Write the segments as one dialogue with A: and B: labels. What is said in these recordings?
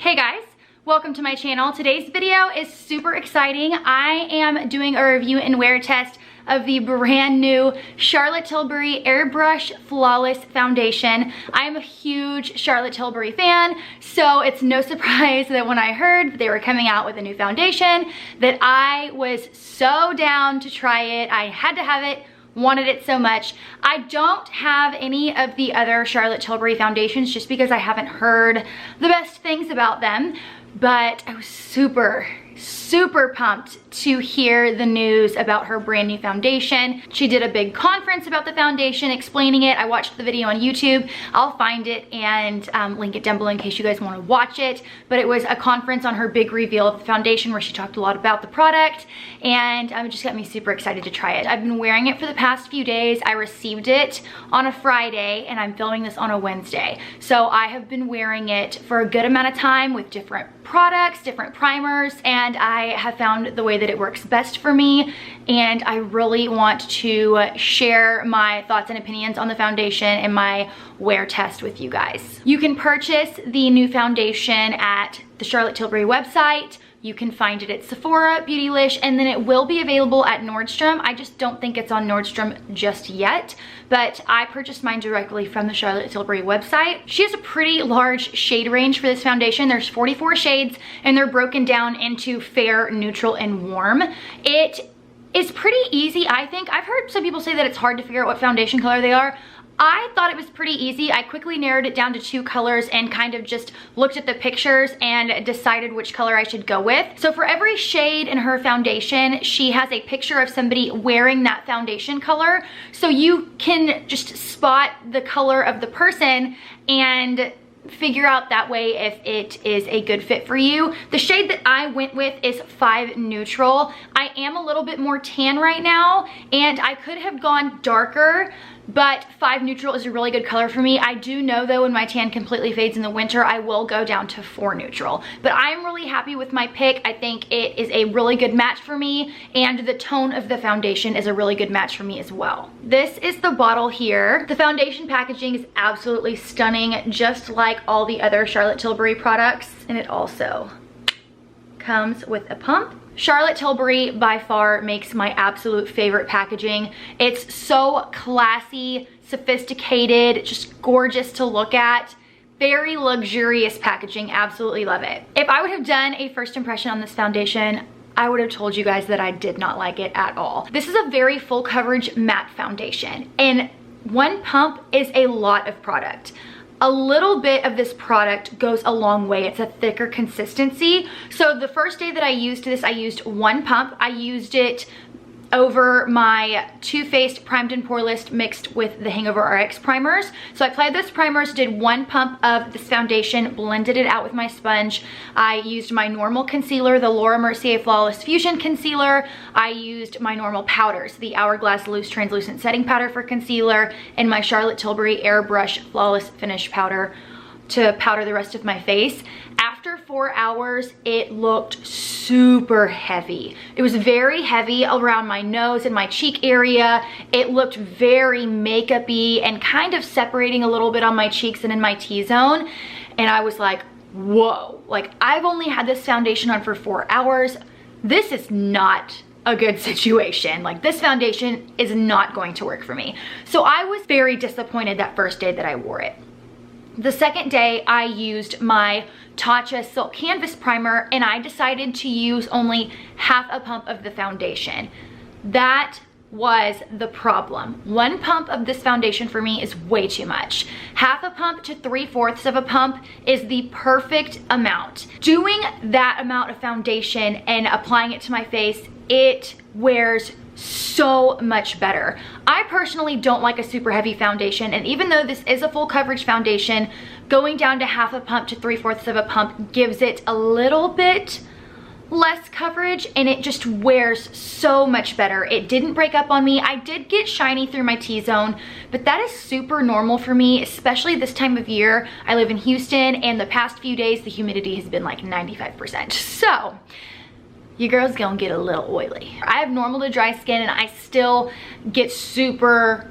A: Hey guys, welcome to my channel. Today's video is super exciting. I am doing a review and wear test of the brand new Charlotte Tilbury Airbrush Flawless Foundation. I am a huge Charlotte Tilbury fan, so it's no surprise that when I heard that they were coming out with a new foundation, that I was so down to try it. I had to have it. Wanted it so much. I don't have any of the other Charlotte Tilbury foundations just because I haven't heard the best things about them, but I was super pumped to hear the news about her brand new foundation. She did a big conference about the foundation explaining it. I watched the video on YouTube. I'll find it and link it down below in case you guys want to watch it. But it was a conference on her big reveal of the foundation where she talked a lot about the product, and it just got me super excited to try it. I've been wearing it for the past few days. I received it on a Friday and I'm filming this on a Wednesday. So I have been wearing it for a good amount of time with different products, different primers, and I have found the way that it works best for me, and I really want to share my thoughts and opinions on the foundation and my wear test with you guys. You can purchase the new foundation at the Charlotte Tilbury website. You can find it at Sephora, Beautylish, and then it will be available at Nordstrom. I just don't think it's on Nordstrom just yet, but I purchased mine directly from the Charlotte Tilbury website. She has a pretty large shade range for this foundation. There's 44 shades, and they're broken down into fair, neutral, and warm. It is pretty easy, I think. I've heard some people say that it's hard to figure out what foundation color they are. I thought it was pretty easy. I quickly narrowed it down to 2 colors and kind of just looked at the pictures and decided which color I should go with. So for every shade in her foundation, she has a picture of somebody wearing that foundation color. So you can just spot the color of the person and figure out that way if it is a good fit for you. The shade that I went with is 5 Neutral. I am a little bit more tan right now, and I could have gone darker, but 5 Neutral is a really good color for me. I do know though when my tan completely fades in the winter, I will go down to 4 Neutral. But I'm really happy with my pick. I think it is a really good match for me, and the tone of the foundation is a really good match for me as well. This is the bottle here. The foundation packaging is absolutely stunning, just like all the other Charlotte Tilbury products, and it also comes with a pump. Charlotte Tilbury by far makes my absolute favorite packaging. It's so classy, sophisticated, just gorgeous to look at. Very luxurious packaging, absolutely love it. If I would have done a first impression on this foundation, I would have told you guys that I did not like it at all. This is a very full coverage matte foundation, and 1 pump is a lot of product. A little bit of this product goes a long way. It's a thicker consistency. So the first day that I used this, I used 1 pump. I used it over my Too Faced Primed and Poreless mixed with the Hangover RX primers. So I applied those primers, did 1 pump of this foundation, blended it out with my sponge. I used my normal concealer, the Laura Mercier Flawless Fusion Concealer. I used my normal powders, the Hourglass Loose Translucent Setting Powder for concealer, and my Charlotte Tilbury Airbrush Flawless Finish Powder to powder the rest of my face. After 4 hours, it looked super heavy. It was very heavy around my nose and my cheek area. It looked very makeup-y and kind of separating a little bit on my cheeks and in my T-zone. And I was like, whoa, like I've only had this foundation on for 4 hours. This is not a good situation. Like this foundation is not going to work for me. So I was very disappointed that first day that I wore it. The second day, I used my Tatcha Silk Canvas Primer, and I decided to use only half a pump of the foundation. That was the problem. 1 pump of this foundation for me is way too much. Half a pump to 3/4 of a pump is the perfect amount. Doing that amount of foundation and applying it to my face, it wears so much better. I personally don't like a super heavy foundation, and even though this is a full coverage foundation, going down to half a pump to 3/4 of a pump gives it a little bit less coverage, and it just wears so much better. It didn't break up on me. I did get shiny through my T-zone, but that is super normal for me, especially this time of year. I live in Houston, and the past few days the humidity has been like 95%. So your girl's gonna get a little oily. I have normal to dry skin, and I still get super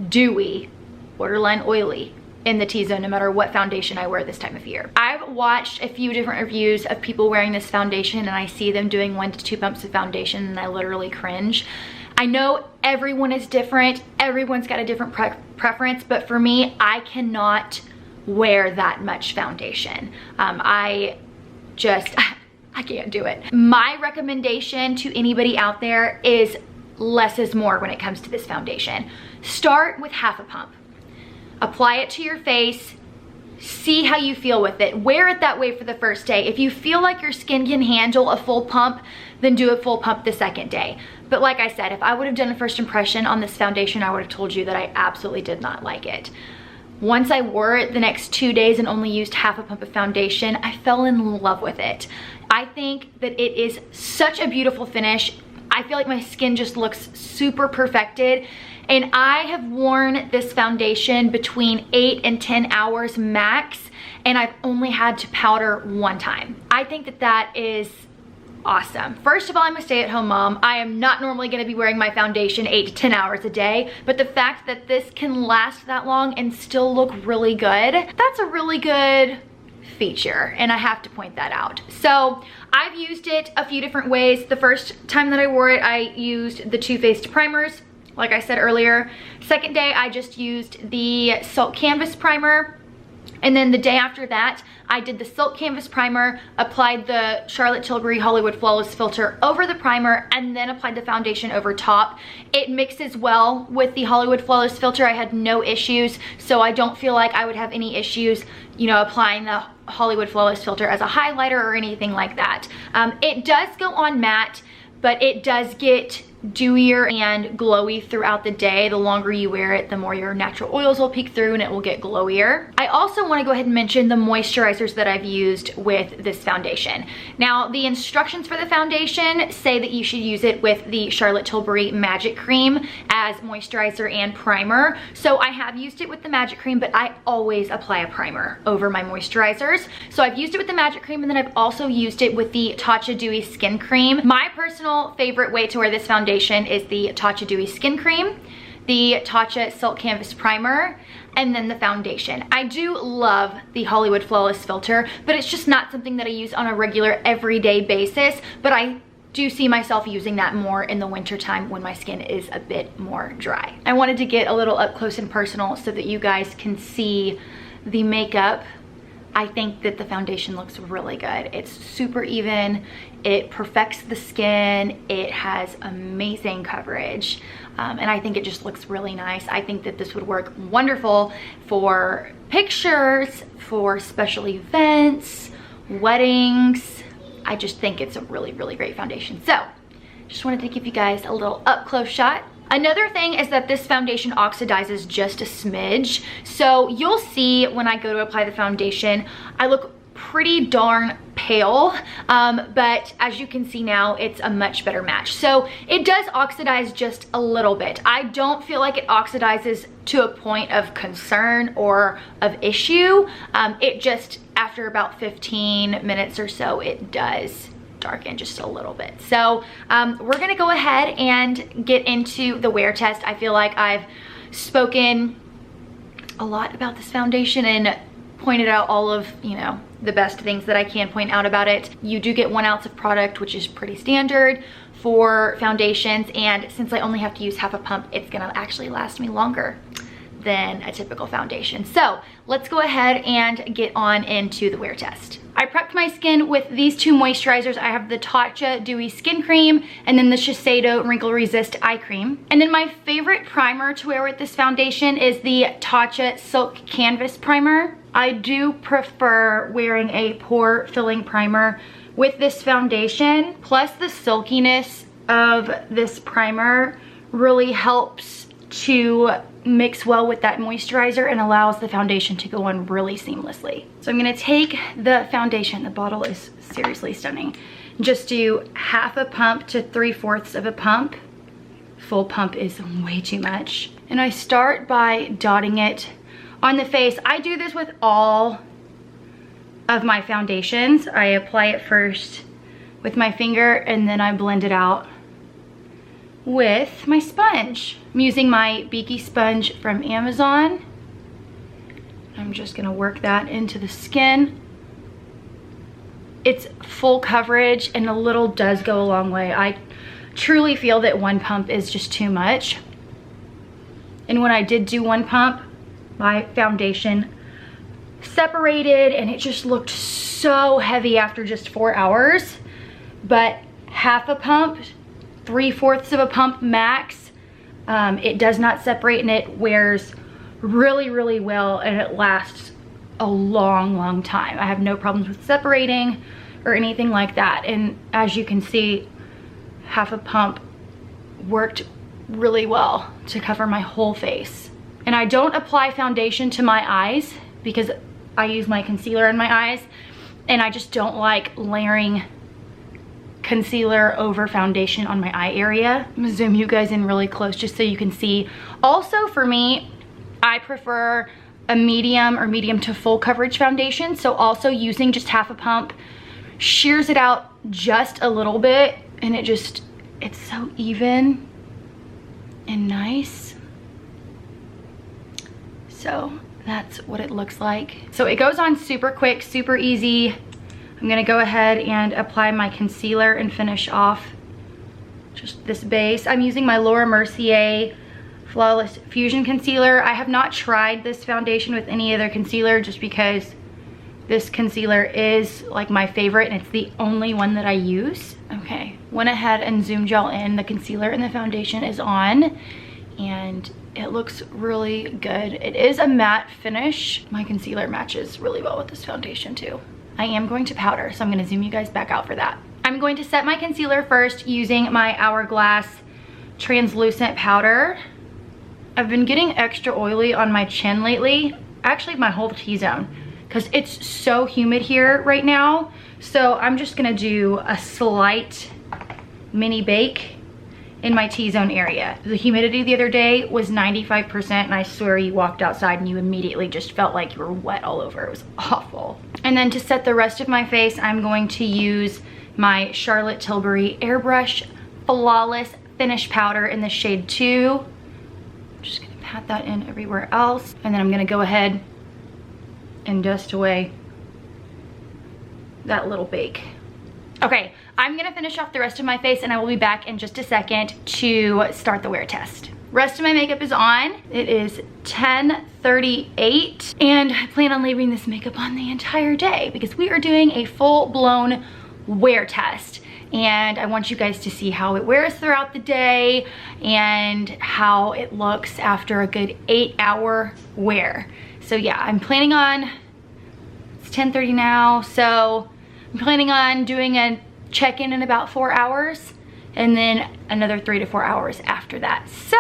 A: dewy, borderline oily in the T-zone no matter what foundation I wear this time of year. I've watched a few different reviews of people wearing this foundation, and I see them doing 1 to 2 pumps of foundation, and I literally cringe. I know everyone is different, everyone's got a different preference, but for me, I cannot wear that much foundation. I can't do it. My recommendation to anybody out there is less is more when it comes to this foundation. Start with half a pump. Apply it to your face, see how you feel with it. Wear it that way for the first day. If you feel like your skin can handle a full pump, then do a full pump the second day. But like I said, if I would have done a first impression on this foundation, I would have told you that I absolutely did not like it. Once I wore it the next 2 days and only used half a pump of foundation, I fell in love with it. I think that it is such a beautiful finish. I feel like my skin just looks super perfected. And I have worn this foundation between 8 and 10 hours max, and I've only had to powder 1 time. I think that that is awesome. First of all, I'm a stay-at-home mom. I am not normally gonna be wearing my foundation 8 to 10 hours a day, but the fact that this can last that long and still look really good, that's a really good feature, and I have to point that out. So I've used it a few different ways. The first time that I wore it, I used the Too Faced primers, like I said earlier. Second day, I just used the Silk Canvas primer. And then the day after that, I did the Silk Canvas primer, applied the Charlotte Tilbury Hollywood Flawless filter over the primer, and then applied the foundation over top. It mixes well with the Hollywood Flawless filter. I had no issues, so I don't feel like I would have any issues, you know, applying the Hollywood Flawless filter as a highlighter or anything like that. It does go on matte, but it does get dewier and glowy throughout the day. The longer you wear it, the more your natural oils will peek through and it will get glowier. I also want to go ahead and mention the moisturizers that I've used with this foundation. Now, the instructions for the foundation say that you should use it with the Charlotte Tilbury Magic Cream as moisturizer and primer. So I have used it with the Magic Cream, but I always apply a primer over my moisturizers. So I've used it with the Magic Cream, and then I've also used it with the Tatcha Dewy Skin Cream. My personal favorite way to wear this foundation is the Tatcha Dewy Skin Cream, the Tatcha Silk Canvas Primer, and then the foundation. I do love the Hollywood Flawless filter, but it's just not something that I use on a regular everyday basis, but I do see myself using that more in the winter time when my skin is a bit more dry. I wanted to get a little up close and personal so that you guys can see the makeup. I think that the foundation looks really good. It's super even, it perfects the skin, it has amazing coverage, and I think it just looks really nice. I think that this would work wonderful for pictures, for special events, weddings. I just think it's a really, really great foundation. So, just wanted to give you guys a little up close shot. Another thing is that this foundation oxidizes just a smidge. So you'll see when I go to apply the foundation, I look pretty darn pale, but as you can see now, it's a much better match. So it does oxidize just a little bit. I don't feel like it oxidizes to a point of concern or of issue. It just, after about 15 minutes or so, it does darken just a little bit. So we're gonna go ahead and get into the wear test. I feel like I've spoken a lot about this foundation and pointed out all of, you know, the best things that I can point out about it. You do get 1 ounce of product, which is pretty standard for foundations, and since I only have to use half a pump, it's gonna actually last me longer than a typical foundation. So let's go ahead and get on into the wear test. I prepped my skin with these 2 moisturizers. I have the Tatcha Dewy Skin Cream and then the Shiseido Wrinkle Resist Eye Cream. And then my favorite primer to wear with this foundation is the Tatcha Silk Canvas Primer. I do prefer wearing a pore filling primer with this foundation. Plus the silkiness of this primer really helps to mix well with that moisturizer and allows the foundation to go on really seamlessly. So I'm gonna take the foundation, the bottle is seriously stunning. Just do half a pump to 3/4 of a pump. Full pump is way too much. And I start by dotting it on the face. I do this with all of my foundations. I apply it first with my finger and then I blend it out with my sponge. I'm using my Beaky sponge from Amazon. I just gonna work that into the skin. It's full coverage and a little does go a long way. I truly feel that one pump is just too much. And when I did do one pump, my foundation separated and it just looked so heavy after just 4 hours. But half a pump, 3/4 of a pump max, it does not separate and it wears really, really well and it lasts a long, long time. I have no problems with separating or anything like that. And as you can see, half a pump worked really well to cover my whole face. And I don't apply foundation to my eyes because I use my concealer in my eyes, and I just don't like layering concealer over foundation on my eye area. I'm gonna zoom you guys in really close just so you can see. Also for me, I prefer a medium or medium to full coverage foundation, so also using just half a pump shears it out just a little bit, and it's so even and nice. So that's what it looks like. So it goes on super quick, super easy. I'm gonna go ahead and apply my concealer and finish off just this base. I'm using my Laura Mercier Flawless Fusion Concealer. I have not tried this foundation with any other concealer just because this concealer is like my favorite and it's the only one that I use. Okay, went ahead and zoomed y'all in. The concealer and the foundation is on and it looks really good. It is a matte finish. My concealer matches really well with this foundation too. I am going to powder, so I'm gonna zoom you guys back out for that. I'm going to set my concealer first using my Hourglass translucent powder. I've been getting extra oily on my chin lately, actually my whole T-zone, because it's so humid here right now. So I'm just gonna do a slight mini bake in my T-zone area. The humidity the other day was 95%, and I swear you walked outside and you immediately just felt like you were wet all over. It was awful. And then to set the rest of my face, I'm going to use my Charlotte Tilbury Airbrush Flawless Finish Powder in the shade 2. Just gonna pat that in everywhere else, and then I'm gonna go ahead and dust away that little bake. Okay, I'm gonna finish off the rest of my face and I will be back in just a second to start the wear test. Rest of my makeup is on. It is 10:38 and I plan on leaving this makeup on the entire day because we are doing a full-blown wear test. And I want you guys to see how it wears throughout the day and how it looks after a good 8-hour wear. So yeah, I'm planning on, it's 10:30 now, so I'm planning on doing a check-in in about 4 hours and then another 3 to 4 hours after that. So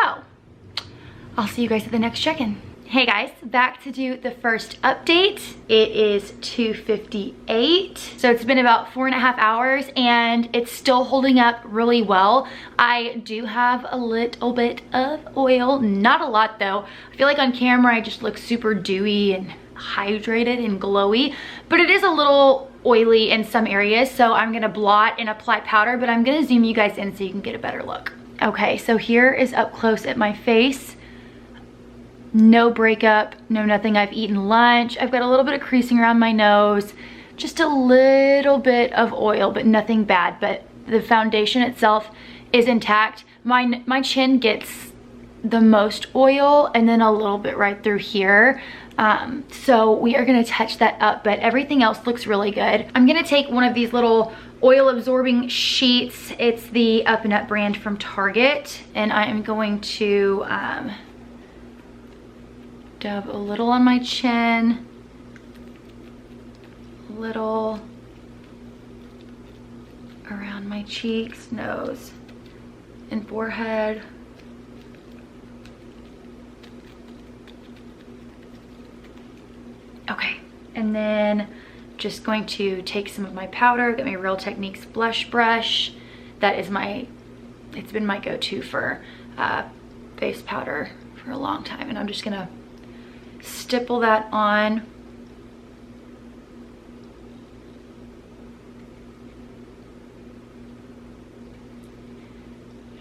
A: I'll see you guys at the next check-in. Hey guys, back to do the first update. It is 2:58. So it's been about 4.5 hours and it's still holding up really well. I do have a little bit of oil, not a lot though. I feel like on camera I just look super dewy and hydrated and glowy, but it is a little oily in some areas. So I'm gonna blot and apply powder, but I'm gonna zoom you guys in so you can get a better look. Okay, so here is up close at my face. No breakup, no nothing. I've eaten lunch. I've got a little bit of creasing around my nose, just a little bit of oil, but nothing bad. But the foundation itself is intact. My chin gets the most oil and then a little bit right through here. So we are gonna touch that up, but everything else looks really good. I'm gonna take one of these little oil absorbing sheets. It's the Up and Up brand from Target, and I am going to dab a little on my chin, a little around my cheeks, nose, and forehead. Okay, and then just going to take some of my powder, get my Real Techniques blush brush. That is it's been my go-to for face powder for a long time, and I'm just gonna stipple that on.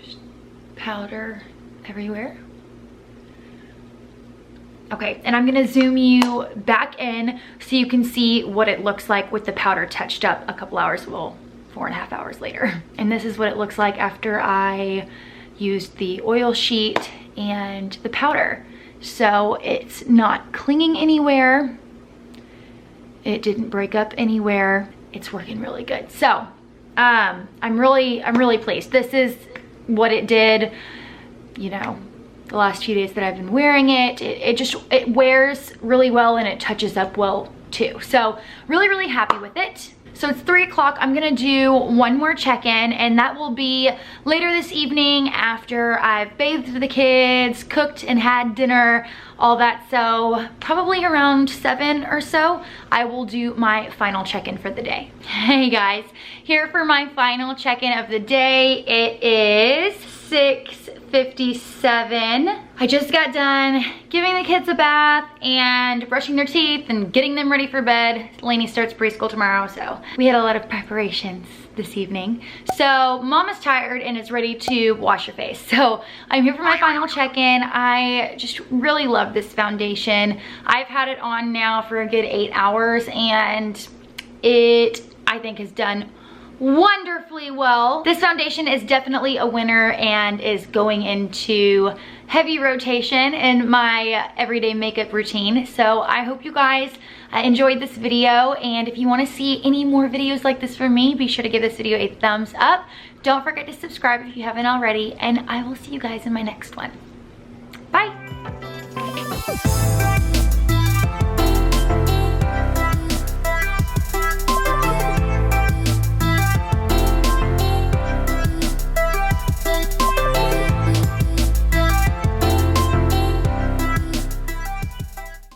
A: Just powder everywhere. Okay, and I'm gonna zoom you back in so you can see what it looks like with the powder touched up a couple hours, well, 4.5 hours later. And this is what it looks like after I used the oil sheet and the powder. So it's not clinging anywhere. It didn't break up anywhere. It's working really good. So I'm really pleased. This is what it did, you know, the last few days that I've been wearing it. It wears really well and it touches up well too. So really happy with it. So it's 3 o'clock. I'm gonna do one more check-in, and that will be later this evening after I've bathed the kids, cooked and had dinner, all that. So probably around 7 or so, I will do my final check-in for the day. Hey guys, here for my final check-in of the day. It is 6:57. I just got done giving the kids a bath and brushing their teeth and getting them ready for bed. Lainey starts preschool tomorrow, so we had a lot of preparations this evening. So mom is tired and is ready to wash her face. So I'm here for my final check-in. I just really love this foundation. I've had it on now for a good 8 hours, and it, I think, has done wonderfully well. This foundation is definitely a winner and is going into heavy rotation in my everyday makeup routine. So I hope you guys enjoyed this video, and if you want to see any more videos like this from me, be sure to give this video a thumbs up. Don't forget to subscribe if you haven't already, and I will see you guys in my next one. Bye.